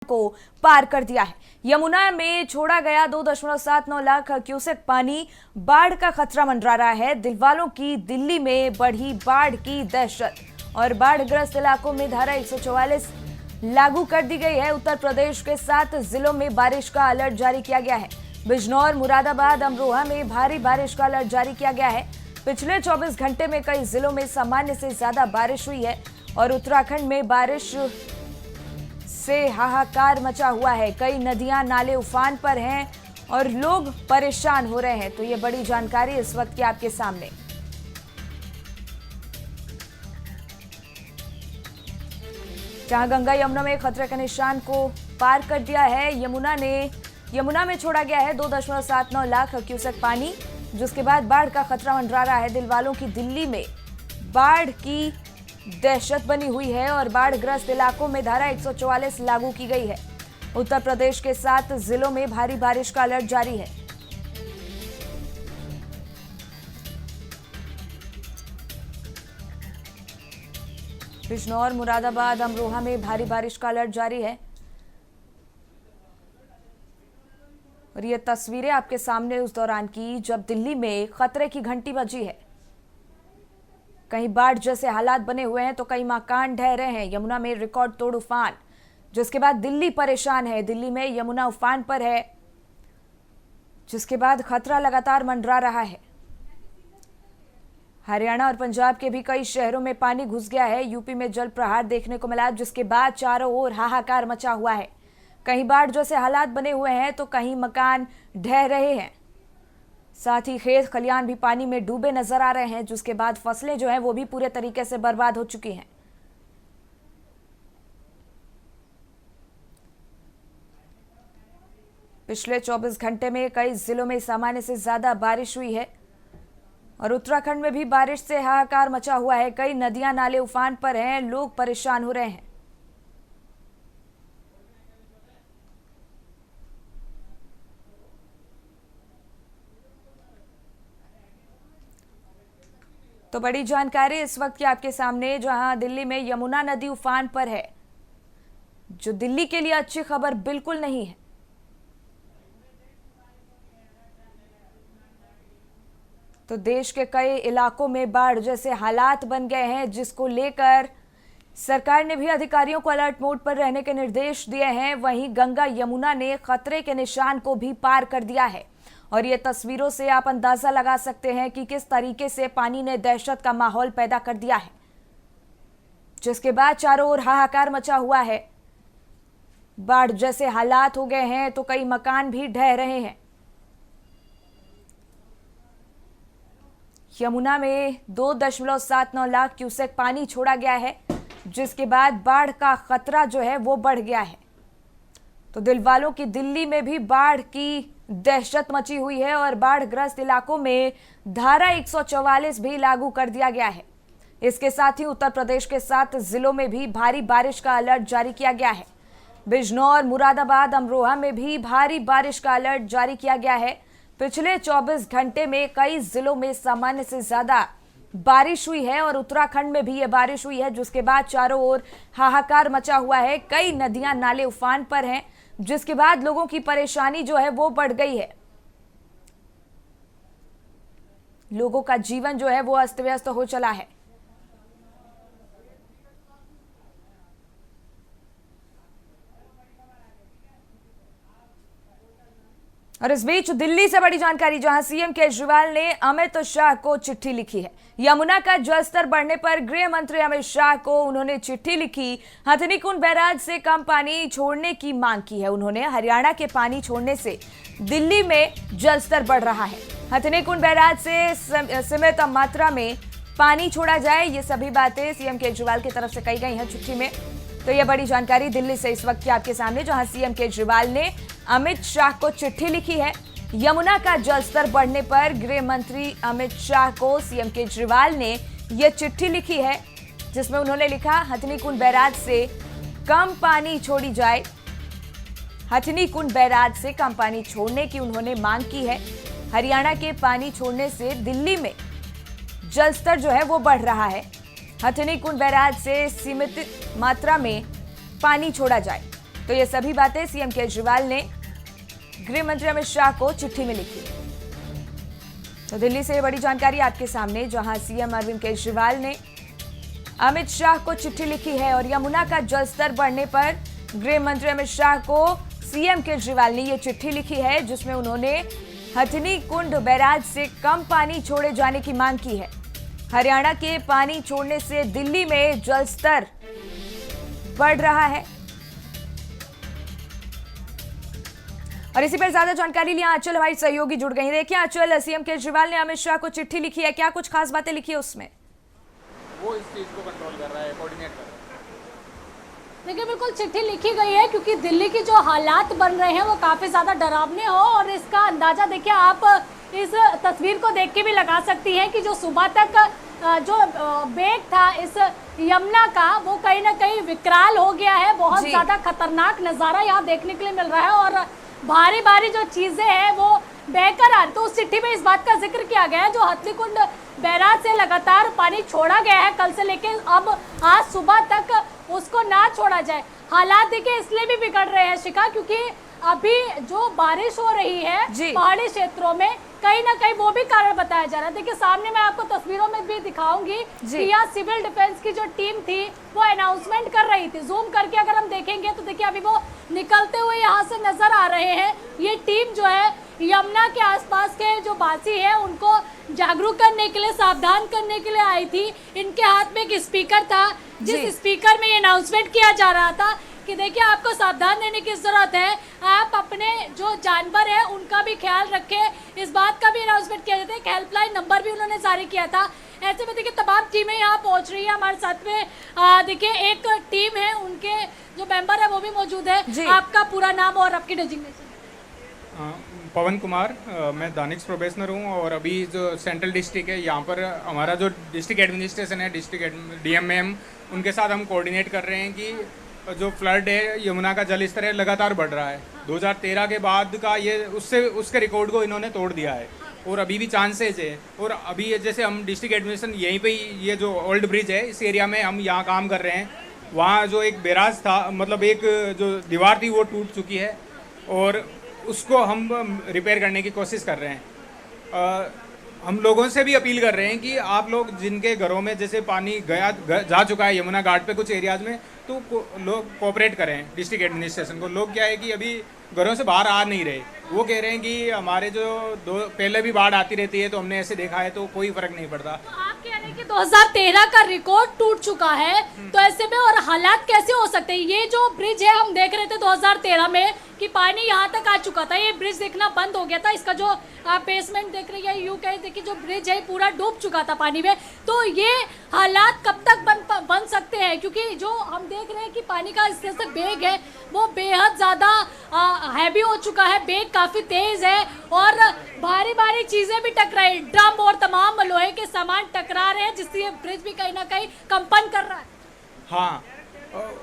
को पार कर दिया है। यमुना में छोड़ा गया 2.79 लाख क्यूसेक पानी, बाढ़ का खतरा मंडरा रहा है। दिलवालों की दिल्ली में बढ़ी बाढ़ की दहशत और बाढ़ग्रस्त इलाकों में धारा 144 लागू कर दी गई है। उत्तर प्रदेश के 7 जिलों में बारिश का अलर्ट जारी किया गया है। बिजनौर, मुरादाबाद, अमरोहा में भारी बारिश का अलर्ट जारी किया गया है। पिछले 24 घंटे में कई जिलों में सामान्य से ज्यादा बारिश हुई है और उत्तराखंड में बारिश से हाहाकार मचा हुआ है। कई नदियां नाले उफान पर हैं और लोग परेशान हो रहे हैं। तो ये बड़ी जानकारी इस वक्त की आपके सामने। जहां गंगा यमुना में खतरे के निशान को पार कर दिया है। यमुना में छोड़ा गया है 2.79 लाख क्यूसेक पानी, जिसके बाद बाढ़ का खतरा मंडरा रहा है। दिलवालों की दिल्ली में बाढ़ की दहशत बनी हुई है और बाढ़ग्रस्त इलाकों में धारा 144 लागू की गई है। उत्तर प्रदेश के 7 जिलों में भारी बारिश का अलर्ट जारी है। बिजनौर, मुरादाबाद, अमरोहा में भारी बारिश का अलर्ट जारी है और ये तस्वीरें आपके सामने उस दौरान की जब दिल्ली में खतरे की घंटी बजी है। कहीं बाढ़ जैसे हालात बने हुए हैं तो कई मकान ढह रहे हैं। यमुना में रिकॉर्ड तोड़ उफान, जिसके बाद दिल्ली परेशान है। दिल्ली में यमुना उफान पर है, जिसके बाद खतरा लगातार मंडरा रहा है। हरियाणा और पंजाब के भी कई शहरों में पानी घुस गया है। यूपी में जल प्रहार देखने को मिला, जिसके बाद चारों ओर हाहाकार मचा हुआ है। कहीं बाढ़ जैसे हालात बने हुए हैं तो कहीं मकान ढह रहे हैं। साथ ही खेत खलियान भी पानी में डूबे नजर आ रहे हैं, जिसके बाद फसलें जो हैं वो भी पूरे तरीके से बर्बाद हो चुकी हैं। पिछले 24 घंटे में कई जिलों में सामान्य से ज्यादा बारिश हुई है और उत्तराखंड में भी बारिश से हाहाकार मचा हुआ है। कई नदियां नाले उफान पर हैं, लोग परेशान हो रहे हैं। तो बड़ी जानकारी इस वक्त की आपके सामने, जहां दिल्ली में यमुना नदी उफान पर है, जो दिल्ली के लिए अच्छी खबर बिल्कुल नहीं है। तो देश के कई इलाकों में बाढ़ जैसे हालात बन गए हैं, जिसको लेकर सरकार ने भी अधिकारियों को अलर्ट मोड पर रहने के निर्देश दिए हैं। वहीं गंगा यमुना ने खतरे के निशान को भी पार कर दिया है और ये तस्वीरों से आप अंदाजा लगा सकते हैं कि किस तरीके से पानी ने दहशत का माहौल पैदा कर दिया है, जिसके बाद चारों ओर हाहाकार मचा हुआ है। बाढ़ जैसे हालात हो गए हैं तो कई मकान भी ढह रहे हैं। यमुना में 2.79 लाख क्यूसेक पानी छोड़ा गया है, जिसके बाद बाढ़ का खतरा जो है वो बढ़ गया है। तो दिलवालों की दिल्ली में भी बाढ़ की दहशत मची हुई है और बाढ़ग्रस्त इलाकों में धारा 144 भी लागू कर दिया गया है। इसके साथ ही उत्तर प्रदेश के 7 जिलों में भी भारी बारिश का अलर्ट जारी किया गया है। बिजनौर, मुरादाबाद, अमरोहा में भी भारी बारिश का अलर्ट जारी किया गया है। पिछले 24 घंटे में कई जिलों में सामान्य से ज्यादा बारिश हुई है और उत्तराखंड में भी ये बारिश हुई है, जिसके बाद चारों ओर हाहाकार मचा हुआ है। कई नदियां नाले उफान पर हैं, जिसके बाद लोगों की परेशानी जो है वो बढ़ गई है। लोगों का जीवन जो है वो अस्त व्यस्त हो चला है। और इस बीच दिल्ली से बड़ी जानकारी, जहां सीएम केजरीवाल ने अमित शाह को चिट्ठी लिखी है। यमुना का जलस्तर बढ़ने पर गृह मंत्री अमित शाह को उन्होंने चिट्ठी लिखी। हथनीकुंड बैराज से कम पानी छोड़ने की मांग की है उन्होंने। हरियाणा के पानी छोड़ने से दिल्ली में जलस्तर बढ़ रहा है। हथनीकुंड बैराज से सीमित मात्रा में पानी छोड़ा जाए, ये सभी बातें सीएम केजरीवाल की तरफ से कही गई हैं चिट्ठी में। तो यह बड़ी जानकारी दिल्ली से इस वक्त की आपके सामने, जहां सीएम केजरीवाल ने अमित शाह को चिट्ठी लिखी है। यमुना का जलस्तर बढ़ने पर गृह मंत्री अमित शाह को सीएम केजरीवाल ने यह चिट्ठी लिखी है, जिसमें उन्होंने लिखा, हथनीकुंड बैराज से कम पानी छोड़ी जाए। हथनीकुंड बैराज से कम पानी छोड़ने की उन्होंने मांग की है। हरियाणा के पानी छोड़ने से दिल्ली में जलस्तर जो है वो बढ़ रहा है। हथनीकुंड बैराज से सीमित मात्रा में पानी छोड़ा जाए। तो ये सभी बातें सीएम केजरीवाल ने गृह मंत्री अमित शाह को चिट्ठी में लिखी। तो दिल्ली से ये बड़ी जानकारी आपके सामने, जहां सीएम अरविंद केजरीवाल ने अमित शाह को चिट्ठी लिखी है और यमुना का जलस्तर बढ़ने पर गृह मंत्री अमित शाह को सीएम केजरीवाल ने ये चिट्ठी लिखी है, जिसमें उन्होंने हथनी कुंड बैराज से कम पानी छोड़े जाने की मांग की है। हरियाणा के पानी छोड़ने से दिल्ली में जलस्तर बढ़ रहा है। और इसी पर ज्यादा जानकारी लिए आंचल हमारी सहयोगी जुड़ गई। देखिए आंचल, सीएम केजरीवाल ने अमित शाह को चिट्ठी लिखी है, क्या कुछ खास बातें लिखी है उसमें? वो इस चीज को कंट्रोल कर रहा है, कोऑर्डिनेट कर रहा है। देखिए बिल्कुल चिट्ठी लिखी गई है क्योंकि दिल्ली की जो हालात बन रहे हैं वो काफ़ी ज़्यादा डरावने हो, और इसका अंदाज़ा देखिए आप इस तस्वीर को देख के भी लगा सकती हैं कि जो सुबह तक जो बेग था इस यमुना का वो कहीं ना कहीं विकराल हो गया है। बहुत ज़्यादा खतरनाक नज़ारा यहाँ देखने के लिए मिल रहा है और भारी भारी जो चीज़ें हैं वो बहकर आ रही। तो उस चिट्ठी में इस बात का जिक्र किया गया है जो हथनी कुंड बैराज से लगातार पानी छोड़ा गया है कल से लेके अब आज सुबह तक उसको ना छोड़ा जाए। हालात देखिए इसलिए भी बिगड़ रहे हैं शिखा, क्योंकि अभी जो बारिश हो रही है पहाड़ी क्षेत्रों में कहीं ना कहीं वो भी कारण बताया जा रहा है। देखिए सामने मैं आपको तस्वीरों में भी दिखाऊंगी कि यहाँ सिविल डिफेंस की जो टीम थी वो अनाउंसमेंट कर रही थी। जूम करके अगर हम देखेंगे तो देखिए अभी वो निकलते हुए यहाँ से नजर आ रहे हैं। ये टीम जो है यमुना के आसपास के जो वासी है उनको जागरूक करने के लिए, सावधान करने के लिए आई थी। इनके हाथ में एक स्पीकर था जिस स्पीकर में ये अनाउंसमेंट किया जा रहा था कि देखिए आपको सावधान रहने की जरूरत है, आप अपने जो जानवर है उनका भी ख्याल रखें। इस बात का भी अनाउंसमेंट किया जाता है। एक हेल्पलाइन नंबर भी उन्होंने जारी किया था। ऐसे में देखिए तमाम टीमें यहाँ पहुँच रही है हमारे साथ में। देखिए एक टीम है, उनके जो मेंबर है वो भी मौजूद है। आपका पूरा नाम और आपकी डेजिग्नेशन? पवन कुमार, मैं दानिश प्रोबेशनर हूँ और अभी जो सेंट्रल डिस्ट्रिक्ट है यहाँ पर हमारा जो डिस्ट्रिक्ट एडमिनिस्ट्रेशन है, डिस्ट्रिक्ट डीएमएम, उनके साथ हम कोऑर्डिनेट कर रहे हैं कि जो फ्लड है, यमुना का जल स्तर है लगातार बढ़ रहा है। 2013 के बाद का ये उसके रिकॉर्ड को इन्होंने तोड़ दिया है और अभी भी चांसेज है। और अभी जैसे हम डिस्ट्रिक्ट एडमिनिस्ट्रेशन यहीं पे ये जो ओल्ड ब्रिज है इस एरिया में हम यहाँ काम कर रहे हैं। वहाँ जो एक बैराज था, मतलब एक जो दीवार थी वो टूट चुकी है और उसको हम रिपेयर करने की कोशिश कर रहे हैं। हम लोगों से भी अपील कर रहे हैं कि आप लोग जिनके घरों में जैसे पानी जा चुका है यमुना घाट पे कुछ एरियाज में, तो लोग कोऑपरेट करें डिस्ट्रिक्ट एडमिनिस्ट्रेशन को। लोग क्या है कि अभी घरों से बाहर आ नहीं रहे, वो कह रहे हैं कि हमारे जो पहले भी बाढ़ आती रहती है तो हमने ऐसे देखा है तो कोई फर्क नहीं पड़ता। तो आप कह रहे हैं कि 2013 का रिकॉर्ड टूट चुका है, तो ऐसे में और हालात कैसे हो सकते हैं? ये जो ब्रिज है हम देख रहे थे 2013 में कि पानी यहाँ तक आ चुका था, ये ब्रिज देखना बंद हो गया था। इसका जो आप बेसमेंट देख रहे हैं, यू कह रहे कि जो ब्रिज है पूरा डूब चुका था पानी में। तो ये हालात कब तक बन सकते हैं? क्योंकि जो हम देख रहे हैं कि पानी का इस तरह से बेग है वो बेहद ज़्यादा हैवी हो चुका है, बेग काफ़ी तेज़ है और भारी भारी चीज़ें भी टकराई, ड्रम और तमाम लोहे के सामान टकरा रहे हैं जिससे ये ब्रिज भी कहीं ना कहीं कंपन कर रहा है। हाँ,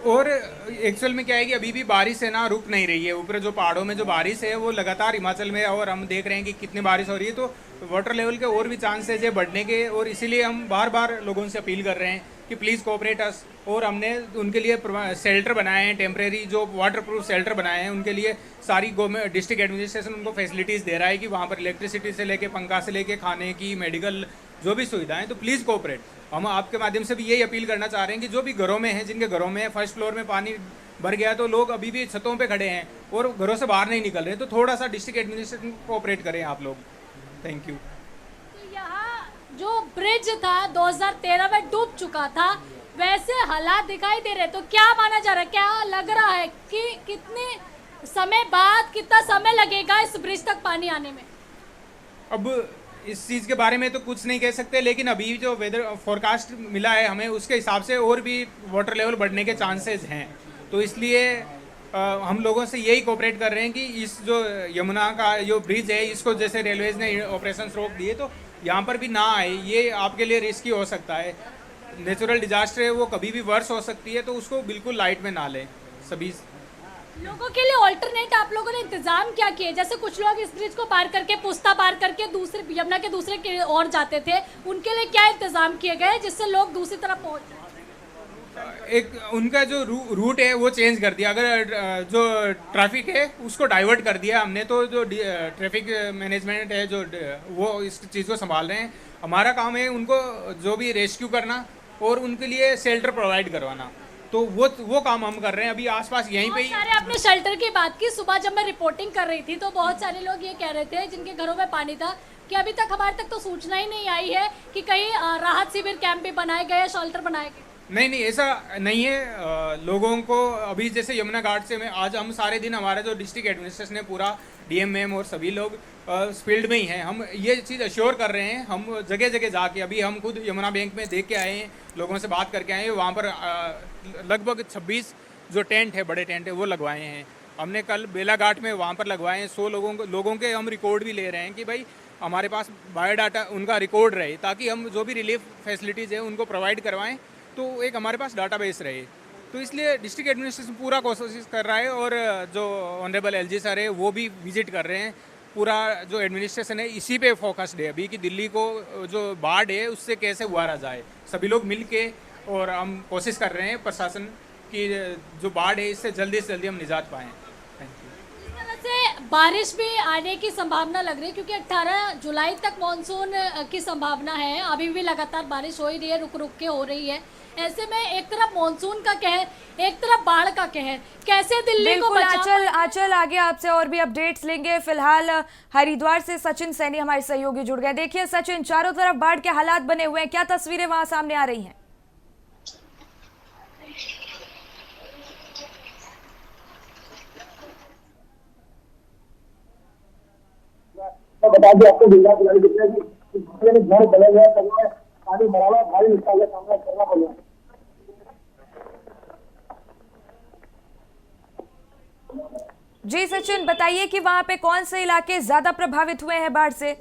और एक्चुअल में क्या है कि अभी भी बारिश है ना रुक नहीं रही है। ऊपर जो पहाड़ों में जो बारिश है वो लगातार हिमाचल में, और हम देख रहे हैं कि कितनी बारिश हो रही है, तो वाटर लेवल के और भी चांसेज है बढ़ने के। और इसीलिए हम बार बार लोगों से अपील कर रहे हैं कि प्लीज़ कोऑपरेट अस। और हमने उनके लिए शेल्टर बनाए हैं, टेम्परेरी जो वाटर प्रूफ शेल्टर बनाए हैं। उनके लिए सारी गवर्नमेंट डिस्ट्रिक्ट एडमिनिस्ट्रेशन उनको फैसिलिटीज़ दे रहा है कि वहाँ पर इलेक्ट्रिसिटी से लेके, पंखा से लेके, खाने की, मेडिकल जो भी सुविधाएं। तो प्लीज़ कोऑपरेट। हम आपके माध्यम से भी यही अपील करना चाह रहे हैं कि जो भी घरों में है, जिनके घरों में फर्स्ट फ्लोर में पानी भर गया तो लोग अभी भी छतों पे खड़े हैं और घरों से बाहर नहीं निकल रहे, तो थोड़ा सा डिस्ट्रिक्ट एडमिनिस्ट्रेशन कोऑपरेट करें आप लोग। Thank you. तो यहाँ जो ब्रिज था 2013 में डूब चुका था, वैसे हालात दिखाई दे रहे, तो क्या माना जा रहा है, क्या लग रहा है कि कितने समय बाद, कितना समय लगेगा इस ब्रिज तक पानी आने में? अब इस चीज़ के बारे में तो कुछ नहीं कह सकते, लेकिन अभी जो वेदर फोरकास्ट मिला है हमें उसके हिसाब से और भी वाटर लेवल बढ़ने के चांसेस हैं। तो इसलिए हम लोगों से यही कोऑपरेट कर रहे हैं कि इस जो यमुना का जो ब्रिज है इसको, जैसे रेलवेज ने ऑपरेशन रोक दिए, तो यहाँ पर भी ना आए। ये आपके लिए रिस्की हो सकता है। नेचुरल डिजास्टर है, वो कभी भी वर्ष हो सकती है, तो उसको बिल्कुल लाइट में ना लें सभी लोगों के लिए। ऑल्टरनेट आप लोगों ने इंतजाम क्या किए? जैसे कुछ लोग इस ब्रिज को पार करके, पुस्ता पार करके दूसरे यमुना के दूसरे की ओर जाते थे, उनके लिए क्या इंतजाम किए गए जिससे लोग दूसरी तरफ पहुंच जाए? एक उनका जो रूट है वो चेंज कर दिया। अगर जो ट्रैफिक है उसको डाइवर्ट कर दिया हमने, तो जो ट्रैफिक मैनेजमेंट है जो वो इस चीज़ को संभाल रहे हैं। हमारा काम है उनको जो भी रेस्क्यू करना और उनके लिए शेल्टर प्रोवाइड करवाना, तो वो काम हम कर रहे हैं अभी आसपास यहीं पे ही। सारे आपने शेल्टर की बात की। सुबह जब मैं रिपोर्टिंग कर रही थी तो बहुत सारे लोग ये कह रहे थे जिनके घरों में पानी था कि अभी तक हमारे तक तो सूचना ही नहीं आई है कि कहीं राहत शिविर कैंप भी बनाए गए, शेल्टर बनाए गए। नहीं, ऐसा नहीं है। लोगों को अभी जैसे यमुना घाट से मैं आज हम सारे दिन हमारा जो डिस्ट्रिक्ट एडमिनिस्ट्रेशन है पूरा डीएमएम और सभी लोग फील्ड में ही हैं। हम ये चीज़ अश्योर कर रहे हैं। हम जगह जगह जाके अभी हम खुद यमुना बैंक में देख के आए हैं, लोगों से बात करके आए हैं। वहाँ पर लगभग 26 जो टेंट है, बड़े टेंट है, वो लगवाए हैं। हमने कल बेलाघाट में वहाँ पर लगवाए हैं। 100 लोगों के हम रिकॉर्ड भी ले रहे हैं कि भाई हमारे पास बायोडाटा उनका रिकॉर्ड रहे, ताकि हम जो भी रिलीफ फैसिलिटीज़ है उनको प्रोवाइड करवाएं, तो एक हमारे पास डाटाबेस रहे। तो इसलिए डिस्ट्रिक्ट एडमिनिस्ट्रेशन पूरा कोशिश कर रहा है और जो ऑनरेबल एलजी सर है वो भी विजिट कर रहे हैं। पूरा जो एडमिनिस्ट्रेशन है इसी पे फोकस्ड है अभी कि दिल्ली को जो बाढ़ है उससे कैसे उबारा जाए। सभी लोग मिल के और हम कोशिश कर रहे हैं प्रशासन की जो बाढ़ है इससे जल्दी से जल्दी हम निजात पाएँ। से बारिश भी आने की संभावना लग रही है क्योंकि 18 जुलाई तक मॉनसून की संभावना है। अभी भी लगातार बारिश हो ही रही है, रुक रुक के हो रही है। ऐसे में एक तरफ मॉनसून का कहर, एक तरफ बाढ़ का कहर, कैसे दिल्ली को बचाएं? आंचल आगे आपसे और भी अपडेट्स लेंगे। फिलहाल हरिद्वार से सचिन सैनी हमारे सहयोगी जुड़ गए। देखिए सचिन, चारों तरफ बाढ़ के हालात बने हुए हैं, क्या तस्वीरें वहां सामने आ रही हैं? बता दें आपको घर बने हुए पानी भरा हुआ, भारी नुकसान का सामना करना पड़ रहा है। जी सचिन, बताइए कि वहां पे कौन से इलाके ज्यादा प्रभावित हुए हैं बाढ़ से?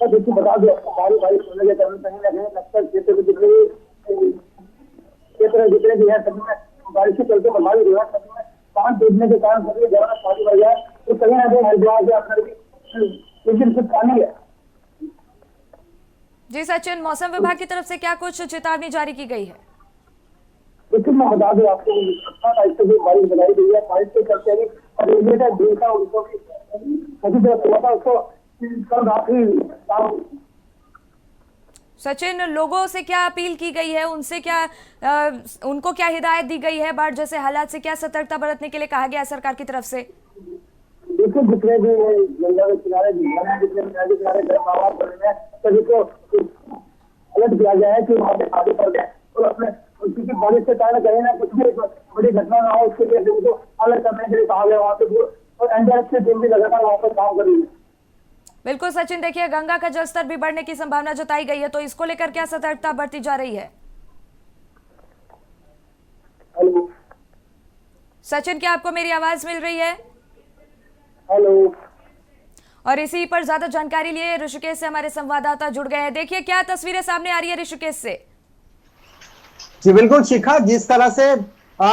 देखिए बता दें आपको भारी बारिश होने के कारण कहीं ना कहीं नक्सल क्षेत्र में जितने भी है सभी में बारिश के चलते प्रभावित हुआ। सभी में पानी डूबने के कारण सभी जगह पानी भर गया, तो कहीं ना कहीं हरिद्वार के अंदर भी पानी है। जी सचिन, मौसम विभाग की तरफ से क्या कुछ चेतावनी जारी की गई है? लेकिन मैं बता दूं आपको बारिश बनाई गई है। बारिश के चलते भी उनको भी सभी तरफ हुआ था उसको कल रात्रि। सचिन, लोगों से क्या अपील की गई है, उनसे क्या उनको क्या हिदायत दी गई है? बाढ़ जैसे हालात से क्या सतर्कता बरतने के लिए कहा गया है सरकार की तरफ से? देखिए जितने भी गंगा के किनारे जितने नदी किनारे आवाज पड़ रहे हैं सभी को अलर्ट किया गया है कि वहाँ पे आगे पड़ जाए और अपने क्योंकि बारिश के कारण कहीं ना कुछ भी बड़ी घटना ना हो उसके लिए उनको अलर्ट करने के लिए कहा गया वहाँ पे। और एनडीआरएफ की टीम भी लगातार वहाँ पर काम कर रही है। बिल्कुल सचिन, देखिए गंगा का जलस्तर भी बढ़ने की संभावना जताई गई है, तो इसको लेकर क्या सतर्कता बरती जा रही है? हेलो सचिन, क्या आपको मेरी आवाज मिल रही है? हेलो। और इसी पर ज्यादा जानकारी लिए ऋषिकेश से हमारे संवाददाता जुड़ गए हैं। देखिए क्या तस्वीरें सामने आ रही है ऋषिकेश से। जी बिल्कुल शिखा, जिस तरह से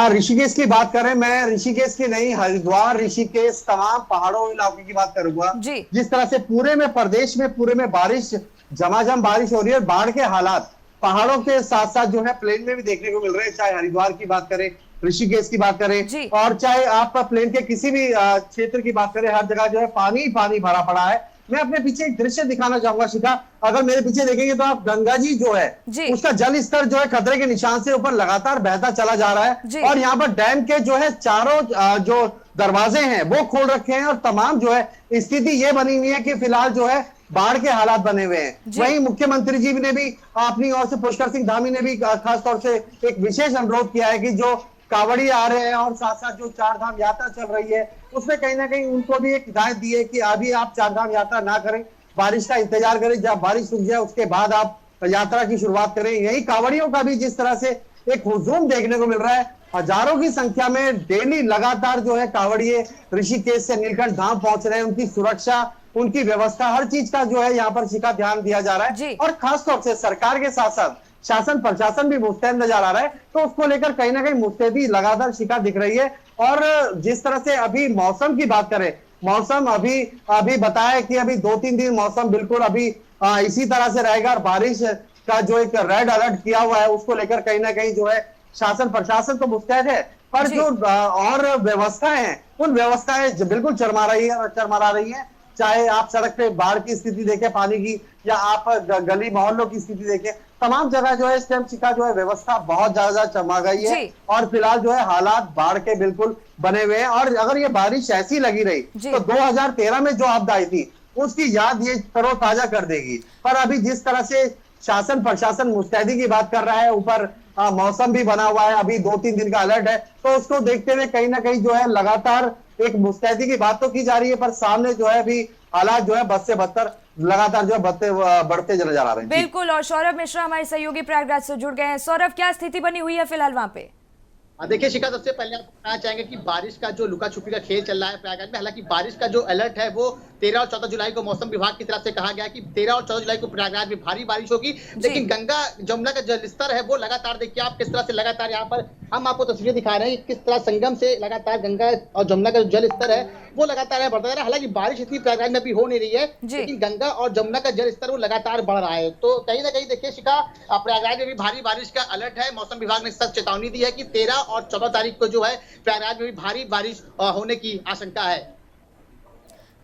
ऋषिकेश की बात करें, मैं ऋषिकेश की नहीं हरिद्वार ऋषिकेश तमाम पहाड़ों इलाके की बात करूंगा। जिस तरह से पूरे में प्रदेश में पूरे में बारिश झमाझम बारिश हो रही है। बाढ़ के हालात पहाड़ों के साथ साथ जो है प्लेन में भी देखने को मिल रहे हैं, चाहे हरिद्वार की बात करें, ऋषिकेश की बात करें और चाहे आप प्लेन के किसी भी क्षेत्र की बात करें, हर जगह जो है पानी पानी भरा पड़ा है। मैं अपने पीछे एक दृश्य दिखाना चाहूंगा शिखा, अगर मेरे पीछे देखेंगे तो आप गंगा जी जो है उसका जल स्तर जो है खतरे के निशान से ऊपर लगातार बहता चला जा रहा है और यहाँ पर डैम के जो है चारों जो दरवाजे हैं वो खोल रखे हैं और तमाम जो है स्थिति ये बनी हुई है कि फिलहाल जो है बाढ़ के हालात बने हुए हैं। वहीं मुख्यमंत्री जी ने भी अपनी ओर से पुष्कर सिंह धामी ने भी खास तौर से एक विशेष अनुरोध किया है कि जो कांवड़ी आ रहे हैं और साथ साथ जो चार धाम यात्रा चल रही है उसमें कहीं ना कहीं उनको भी एक हिदायत दी है कि अभी आप चार धाम यात्रा ना करें, बारिश का इंतजार करें, जब बारिश रुक जाए उसके बाद आप यात्रा की शुरुआत करें। यही कांवड़ियों का भी जिस तरह से एक हुजूम देखने को मिल रहा है, हजारों की संख्या में डेली लगातार जो है कांवड़िए ऋषिकेश से नीलकंठ धाम पहुंच रहे हैं। उनकी सुरक्षा, उनकी व्यवस्था, हर चीज का जो है यहाँ पर शिखा ध्यान दिया जा रहा है और खासतौर से सरकार के साथ साथ शासन प्रशासन भी मुस्तैद नजर आ रहा है, तो उसको लेकर कहीं ना कहीं मुस्तैदी लगातार शिखा दिख रही है। और जिस तरह से अभी मौसम की बात करें, मौसम अभी बताया कि अभी 2-3 दिन मौसम बिल्कुल अभी इसी तरह से रहेगा और बारिश का जो एक रेड अलर्ट किया हुआ है उसको लेकर कहीं ना कहीं जो है शासन प्रशासन तो मुस्तैद है, पर जो और व्यवस्थाएं हैं उन व्यवस्थाएं बिल्कुल चरमरा रही है। चाहे आप सड़क पे बाढ़ की स्थिति देखें, पानी की, या आप गली मोहल्लों की स्थिति देखें, तमाम जगह जो है इस टाइम शिखा जो है व्यवस्था बहुत ज्यादा चरमरा गई है। और फिलहाल जो है हालात बाढ़ के बिल्कुल बने हुए हैं। और अगर ये बारिश ऐसी लगी रही तो 2013 में जो आपदा आई थी उसकी याद ये तरोताजा कर देगी। पर अभी जिस तरह से शासन प्रशासन मुस्तैदी की बात कर रहा है, ऊपर मौसम भी बना हुआ है, अभी 2-3 दिन का अलर्ट है, तो उसको देखते हुए कहीं ना कहीं जो है लगातार एक मुस्तैदी की बात तो की जा रही है, पर सामने जो है अभी हालात जो है बद से बदतर लगातार जो है बढ़ते चले जा रहे हैं। बिल्कुल। और सौरभ मिश्रा हमारे सहयोगी प्रयागराज से जुड़ गए हैं। सौरभ, क्या स्थिति बनी हुई है फिलहाल वहां पे? देखिए शिखा, सबसे पहले आपको बताना चाहेंगे कि बारिश का जो लुका छुपी का खेल चल रहा है प्रयागराज में। हालांकि बारिश का जो अलर्ट है वो 13 और 14 जुलाई को मौसम विभाग की तरफ से कहा गया कि 13 और 14 जुलाई को प्रयागराज में भारी बारिश होगी। लेकिन गंगा जमुना का जल स्तर है वो लगातार, देखिए आप किस तरह से लगातार यहाँ पर हम आपको तस्वीरें दिखा रहे हैं किस तरह संगम से लगातार गंगा और जमुना का जल स्तर है वो लगातार बढ़ता जा रहा है। हालांकि बारिश इतनी प्रयागराज में भी हो नहीं रही है, लेकिन गंगा और जमुना का जल स्तर वो लगातार बढ़ रहा है। तो कहीं ना कहीं देखिए शिखा, प्रयागराज में भी भारी बारिश का अलर्ट है। मौसम विभाग ने सख्त चेतावनी दी है कि 13 और 14 तारीख को जो है प्रयागराज में भी भारी बारिश होने की आशंका है।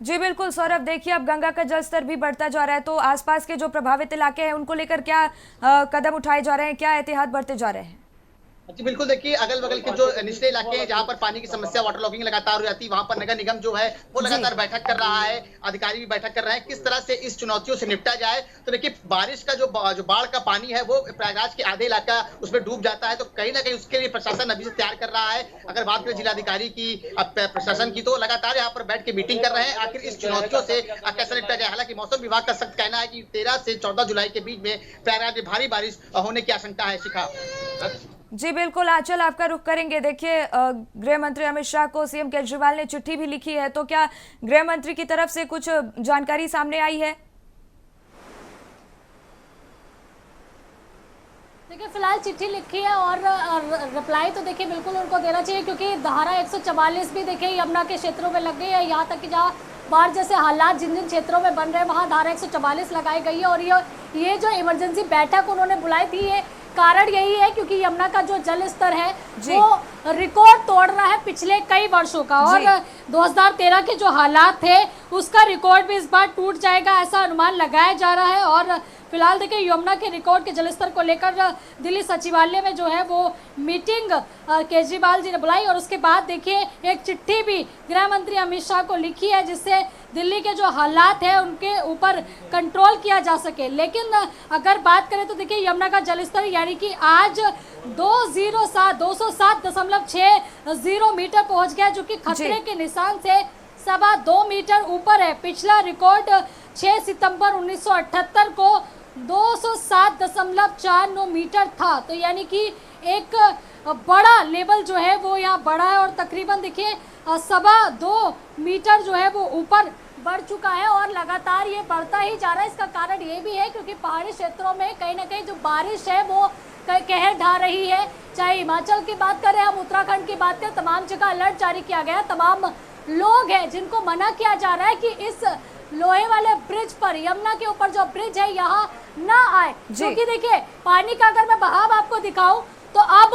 जी बिल्कुल सौरभ, देखिए अब गंगा का जलस्तर भी बढ़ता जा रहा है, तो आसपास के जो प्रभावित इलाके हैं उनको लेकर क्या कदम उठाए जा रहे हैं, क्या एहतियात बरते जा रहे हैं? जी बिल्कुल, देखिए अगल बगल के जो निचले इलाके हैं जहां पर पानी की समस्या, वाटर लॉगिंग लगातार हो जाती है, वहां पर नगर निगम जो है वो लगातार बैठक कर रहा है, अधिकारी भी बैठक कर रहे हैं किस तरह से इस चुनौतियों से निपटा जाए। तो देखिए बारिश का जो बाढ़ का पानी है वो प्रयागराज के आधे इलाका उसमें डूब जाता है, तो कहीं ना कहीं उसके लिए प्रशासन अभी से तैयार कर रहा है। अगर बात करें जिलाधिकारी की, प्रशासन की, तो लगातार यहाँ पर बैठ के मीटिंग कर रहे हैं आखिर इस चुनौतियों से कैसे निपटा जाए। हालांकि मौसम विभाग का सख्त कहना है कि 13 से 14 जुलाई के बीच में प्रयागराज में भारी बारिश होने की आशंका है। शिखा जी बिल्कुल, आंचल आपका रुख करेंगे। देखिए गृह मंत्री अमित शाह को सीएम केजरीवाल ने चिट्ठी भी लिखी है, तो क्या गृह मंत्री की तरफ से कुछ जानकारी सामने आई है? देखिए फिलहाल चिट्ठी लिखी है और रिप्लाई तो देखिए बिल्कुल उनको देना चाहिए, क्योंकि धारा 144 भी देखिए यमुना के क्षेत्रों में लग गई है। यहाँ तक कि जहाँ बाढ़ जैसे हालात जिन जिन क्षेत्रों में बन रहे हैं वहाँ धारा 144 लगाई गई है। और ये जो इमरजेंसी बैठक उन्होंने बुलाई थी, ये कारण यही है क्योंकि यमुना का जो जल स्तर है वो रिकॉर्ड तोड़ रहा है पिछले कई वर्षों का, और 2013 के जो हालात थे उसका रिकॉर्ड भी इस बार टूट जाएगा ऐसा अनुमान लगाया जा रहा है। और फिलहाल देखिए यमुना के रिकॉर्ड के जलस्तर को लेकर दिल्ली सचिवालय में जो है वो मीटिंग केजरीवाल जी ने बुलाई, और उसके बाद देखिए एक चिट्ठी भी गृह मंत्री अमित शाह को लिखी है जिससे दिल्ली के जो हालात हैं उनके ऊपर कंट्रोल किया जा सके। लेकिन अगर बात करें तो देखिए यमुना का जलस्तर यानी कि आज 207.60 मीटर पहुंच गया, जो कि खतरे के निशान से 2.25 मीटर ऊपर है। पिछला रिकॉर्ड 6 सितंबर 1978 को 207.49 मीटर था, तो यानी कि एक बड़ा लेवल जो है वो यहाँ बढ़ा है, और तकरीबन देखिए 2.25 मीटर जो है वो ऊपर बढ़ चुका है और लगातार ये बढ़ता ही जा रहा है। इसका कारण ये भी है क्योंकि पहाड़ी क्षेत्रों में कहीं ना कहीं जो बारिश है वो कहर ढा रही है। चाहे हिमाचल की बात करें, हम उत्तराखंड की बात करें, तमाम जगह अलर्ट जारी किया गया है। तमाम लोग हैं जिनको मना किया जा रहा है कि इस लोहे वाले ब्रिज पर, यमुना के ऊपर जो ब्रिज है यहाँ ना आए, क्योंकि देखिए पानी का अगर मैं बहाव आपको दिखाऊं तो अब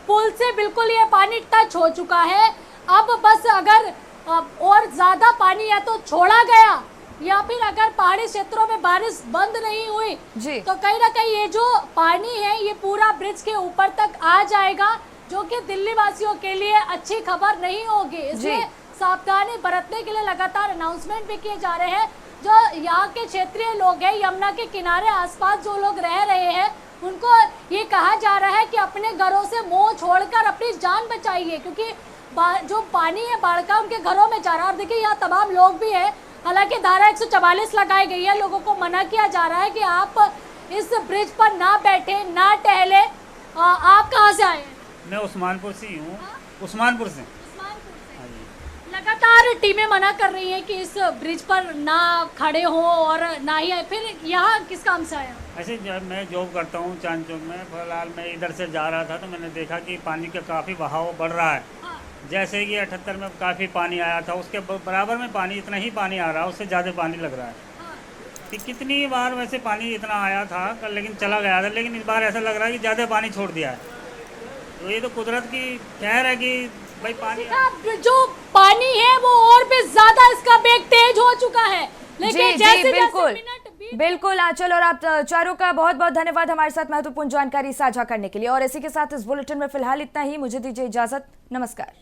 पुल से बिल्कुल ये पानी टच हो चुका है। अब बस अगर और ज्यादा पानी या तो छोड़ा गया या फिर अगर पहाड़ी क्षेत्रों में बारिश बंद नहीं हुई तो कहीं ना कहीं ये जो पानी है ये पूरा ब्रिज के ऊपर तक आ जाएगा, जो कि दिल्ली वासियों के लिए अच्छी खबर नहीं होगी। इसलिए सावधानी बरतने के लिए लगातार अनाउंसमेंट भी किए जा रहे हैं। जो यहाँ के क्षेत्रीय लोग हैं, यमुना के किनारे आसपास जो लोग रह रहे हैं, उनको ये कहा जा रहा है कि अपने घरों से मुंह छोड़कर अपनी जान बचाइए, क्योंकि जो पानी है बाढ़ का उनके घरों में जा रहा है। और देखिए यहाँ तमाम लोग भी हैं, हालांकि धारा 144 लगाई गई है, लोगों को मना किया जा रहा है कि आप इस ब्रिज पर ना बैठे, ना टहले। आप कहाँ से आए हैं? मैं उस्मानपुर से ही हूँ। उस्मानपुर से लगातार टीमें मना कर रही हैं कि इस ब्रिज पर ना खड़े हो और ना ही आए, फिर यहाँ किस काम से आया? ऐसे मैं जॉब करता हूँ चांद चौक में। फिलहाल मैं इधर से जा रहा था तो मैंने देखा कि पानी का काफ़ी बहाव बढ़ रहा है। जैसे कि 78 में काफ़ी पानी आया था, उसके बराबर में पानी, इतना ही पानी आ रहा है, उससे ज़्यादा पानी लग रहा है। कि कितनी बार वैसे पानी इतना आया था लेकिन चला गया था, लेकिन इस बार ऐसा लग रहा है कि ज़्यादा पानी छोड़ दिया है। तो ये तो कुदरत की कहर है कि भाई पानी जो पानी है वो और भी ज्यादा इसका बेग तेज हो चुका है, लेकिन जैसे बिल्कुल बिल्कुल आंचल, और आप चारों का बहुत बहुत धन्यवाद हमारे साथ महत्वपूर्ण जानकारी साझा करने के लिए। और इसी के साथ इस बुलेटिन में फिलहाल इतना ही, मुझे दीजिए इजाजत, नमस्कार।